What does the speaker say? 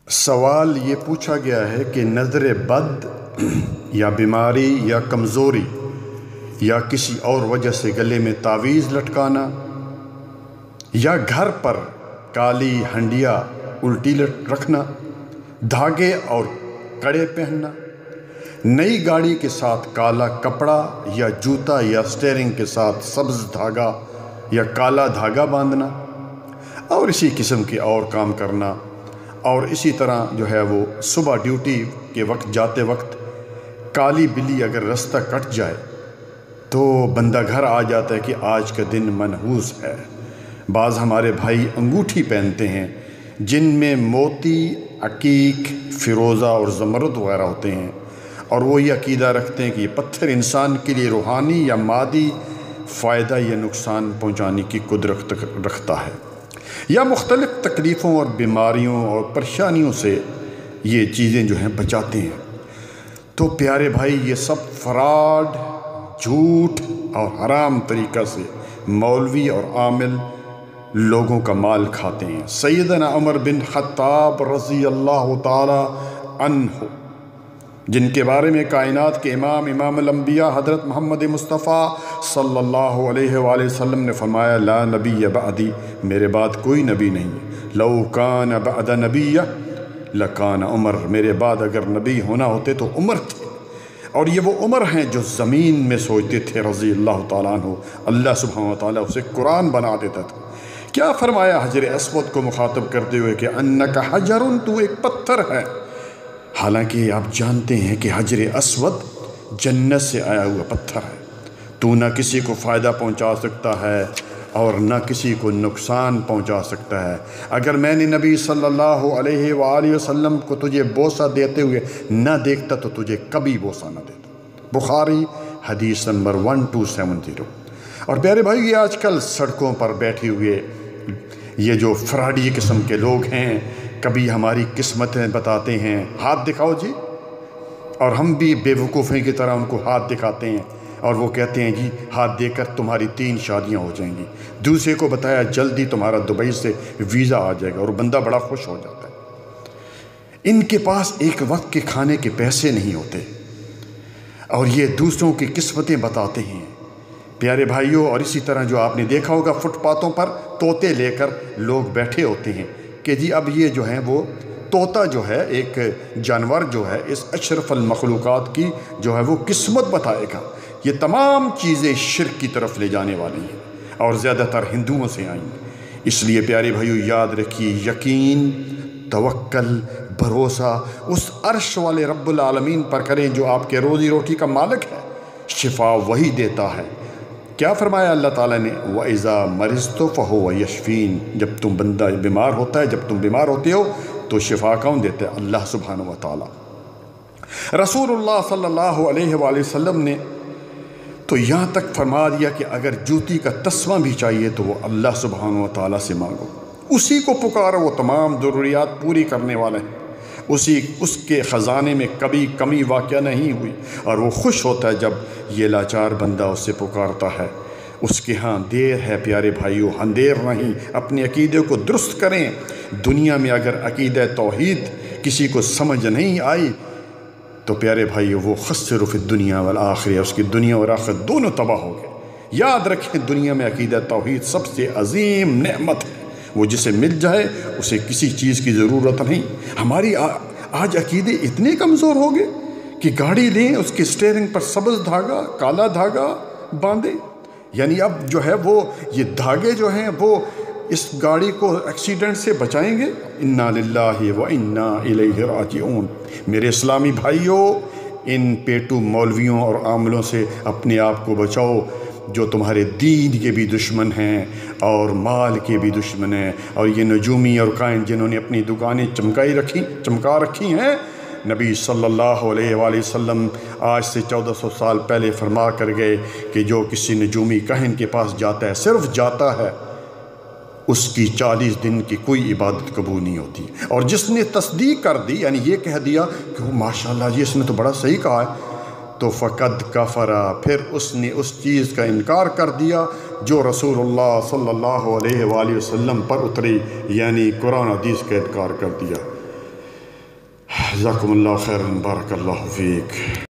سوال یہ پوچھا گیا ہے کہ نظر بد یا بیماری یا کمزوری یا کسی اور وجہ سے گلے میں تعویذ لٹکانا یا گھر پر کالی ہنڈیا الٹی رکھنا، دھاگے اور کڑے پہننا، نئی گاڑی کے ساتھ کالا کپڑا یا جوتا یا سٹیئرنگ کے ساتھ سبز دھاگا یا کالا دھاگا باندھنا اور اسی قسم کے اور کام کرنا، اور اسی طرح جو ہے وہ صبح ڈیوٹی کے وقت جاتے وقت کالی بلی اگر رستہ کٹ جائے تو بندہ گھر آ جاتا ہے کہ آج کا دن منحوس ہے۔ بعض ہمارے بھائی انگوٹھی پہنتے ہیں جن میں موتی، عقیق، فیروزہ اور زمرد وغیرہ ہوتے ہیں، اور وہ یہ عقیدہ رکھتے ہیں کہ یہ پتھر انسان کے لیے روحانی یا مادی فائدہ یا نقصان پہنچانے کی قدرت رکھتا ہے، یا مختلف تکلیفوں اور بیماریوں اور پریشانیوں سے یہ چیزیں جو ہیں بچاتے ہیں۔ تو پیارے بھائی، یہ سب فراڈ، جھوٹ اور حرام طریقہ سے مولوی اور عامل لوگوں کا مال کھاتے ہیں۔ سیدنا عمر بن خطاب رضی اللہ تعالی عنہ، جن کے بارے میں کائنات کے امام الانبیاء حضرت محمد مصطفیٰ صلی اللہ علیہ وآلہ وسلم نے فرمایا، لا نبی بعدی، میرے بعد کوئی نبی نہیں، لو کان بعد نبی لکان عمر، میرے بعد اگر نبی ہونا ہوتے تو عمر تھے، اور یہ وہ عمر ہیں جو زمین میں سوچتے تھے رضی اللہ تعالیٰ عنہ۔ اللہ سبحانہ وتعالیٰ اسے قرآن بنا دیتا تھا۔ کیا فرمایا حجر اسود کو مخاطب کرتے ہوئے کہ انک حجر، تو ایک پتھر ہے، حالانکہ آپ جانتے ہیں کہ حجر اسود جنت سے آیا ہوا پتھر ہے، تو نہ کسی کو فائدہ پہنچا سکتا ہے اور نہ کسی کو نقصان پہنچا سکتا ہے۔ اگر میں نے نبی صلی اللہ علیہ وآلہ وسلم کو تجھے بوسہ دیتے ہوئے نہ دیکھتا تو تجھے کبھی بوسہ نہ دیتا۔ بخاری حدیث نمبر 1270۔ اور پیارے بھائی، یہ آج کل سڑکوں پر بیٹھے ہوئے یہ جو فراڈی قسم کے لوگ ہیں، کبھی ہماری قسمتیں بتاتے ہیں، ہاتھ دکھاؤ جی، اور ہم بھی بے وقوفیں کی طرح ان کو ہاتھ دکھاتے ہیں اور وہ کہتے ہیں جی ہاتھ دے کر تمہاری 3 شادیاں ہو جائیں گی۔ دوسرے کو بتایا جلدی تمہارا دبئی سے ویزا آ جائے گا، اور بندہ بڑا خوش ہو جاتا ہے۔ ان کے پاس ایک وقت کے کھانے کے پیسے نہیں ہوتے اور یہ دوسروں کی قسمتیں بتاتے ہیں پیارے بھائیوں۔ اور اسی طرح جو آپ نے دیکھا ہوگا فٹ پاتھوں پر طوطے لے کر لوگ بیٹھے ہوتے ہیں کہ جی اب یہ جو ہیں وہ طوطا جو ہے ایک جانور جو ہے اس اشرف المخلوقات کی جو ہے وہ قسمت بتائے گا۔ یہ تمام چیزیں شرک کی طرف لے جانے والی ہیں اور زیادہ تر ہندوؤں سے آئیں گی۔ اس لیے پیارے بھائیو یاد رکھیے، یقین، توکل، بھروسہ اس عرش والے رب العالمین پر کریں جو آپ کے روزی روٹی کا مالک ہے۔ شفا وہی دیتا ہے۔ کیا فرمایا اللہ تعالیٰ نے؟ وَإِذَا مَرِضْتُ فَهُوَ يَشْفِينِ، جب تم بندہ بیمار ہوتا ہے، جب تم بیمار ہوتے ہو تو شفا کون دیتا ہے؟ اللہ سبحانہ وتعالیٰ۔ رسول اللہ صلی اللہ علیہ وآلہ وسلم نے تو یہاں تک فرما دیا کہ اگر جوتی کا تسمہ بھی چاہیے تو وہ اللہ سبحانہ وتعالیٰ سے مانگو، اسی کو پکارو، وہ تمام ضروریات پوری کرنے والے ہیں، اس کے خزانے میں کبھی کمی واقع نہیں ہوئی، اور وہ خوش ہوتا ہے جب یہ لاچار بندہ اس سے پکارتا ہے۔ اس کے ہاں دیر ہے پیارے بھائیو، اندیر نہیں۔ اپنے عقیدے کو درست کریں۔ دنیا میں اگر عقیدہ توحید کسی کو سمجھ نہیں آئی تو پیارے بھائیو وہ خسر فی الدنیا والآخرہ، اس کی دنیا اور آخرت دونوں تباہ ہو گئے۔ یاد رکھیں، دنیا میں عقیدہ توحید سب سے عظیم نعمت ہے، وہ جسے مل جائے اسے کسی چیز کی ضرورت نہیں۔ ہماری آج عقیدے اتنے کمزور ہو گئے کہ گاڑی لیں، اس کے سٹیئرنگ پر سبز دھاگا، کالا دھاگا باندھیں، یعنی اب جو ہے وہ یہ دھاگے جو ہیں وہ اس گاڑی کو ایکسیڈنٹ سے بچائیں گے۔ انا للہ و انا الیہ راجعون۔ میرے اسلامی بھائیوں، ان پیٹو مولویوں اور عاملوں سے اپنے آپ کو بچاؤ جو تمہارے دین کے بھی دشمن ہیں اور مال کے بھی دشمن ہیں، اور یہ نجومی اور کائن جنہوں نے اپنی دکانیں چمکا رکھی ہیں۔ نبی صلی اللہ علیہ وآلہ وسلم آج سے 1400 سال پہلے فرما کر گئے کہ جو کسی نجومی کاہن کے پاس جاتا ہے، صرف جاتا ہے، اس کی 40 دن کی کوئی عبادت قبول نہیں ہوتی، اور جس نے تصدیق کر دی، یعنی یہ کہہ دیا کہ وہ ماشاءاللہ جی اس نے تو بڑا صحیح کہا ہے، تو فقد کفرا، پھر اس نے اس چیز کا انکار کر دیا جو رسول اللہ صلی اللہ علیہ وآلہ وسلم پر اتری، یعنی قرآن حدیث کا انکار کر دیا۔ جزاکم اللہ خیرا، بارک اللہ فیک۔